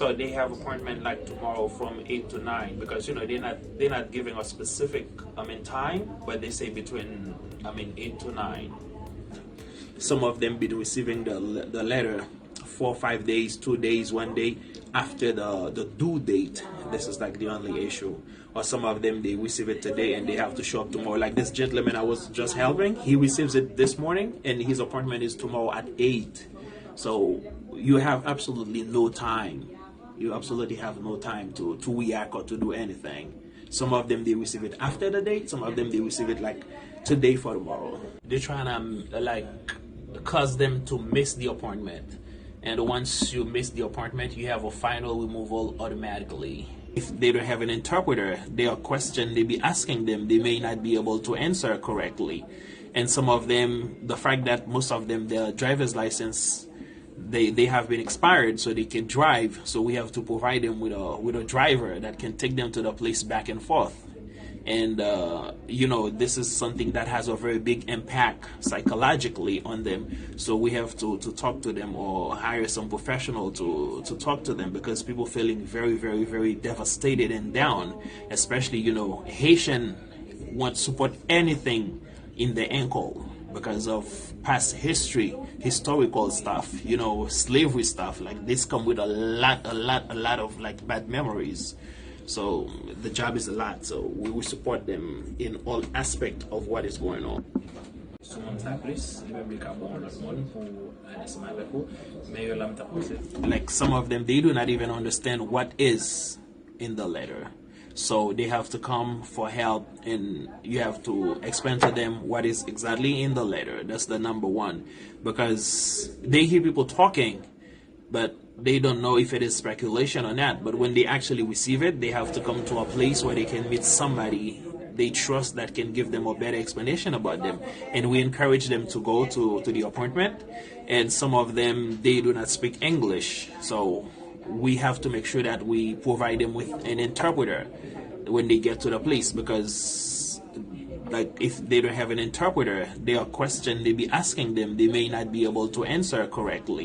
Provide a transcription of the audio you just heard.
So they have appointment like tomorrow from 8 to 9 because they're not giving a specific time, but they say between 8 to 9. Some of them been receiving the letter 4 or 5 days, 2 days, 1 day after the due date. This is like the only issue. Or some of them, they receive it today and they have to show up tomorrow. Like this gentleman I was just helping, he receives it this morning and his appointment is tomorrow at 8. So you have absolutely no time. You absolutely have no time to react or to do anything. Some of them, they receive it after the date. Some of them, they receive it like today for tomorrow. They're trying to cause them to miss the appointment. And once you miss the appointment, you have a final removal automatically. If they don't have an interpreter, their question they be asking them, they may not be able to answer correctly. And some of them, the fact that most of them, their driver's license, they have been expired so they can drive. So we have to provide them with a driver that can take them to the place back and forth. And this is something that has a very big impact psychologically on them. So we have to talk to them or hire some professional to talk to them, because people feeling very, very, very devastated and down. Especially, Haitian won't support anything in the ankle because of past history, historical stuff, slavery stuff. Like this come with a lot of like bad memories. So the job is a lot, so we will support them in all aspects of what is going on. Like some of them, they do not even understand what is in the letter. So they have to come for help, and you have to explain to them what is exactly in the letter. That's the number one, because they hear people talking, but they don't know if it is speculation or not. But when they actually receive it, they have to come to a place where they can meet somebody they trust that can give them a better explanation about them. And we encourage them to go to the appointment. And some of them, they do not speak English. So we have to make sure that we provide them with an interpreter when they get to the place, because like if they don't have an interpreter, their question they be asking them, they may not be able to answer correctly.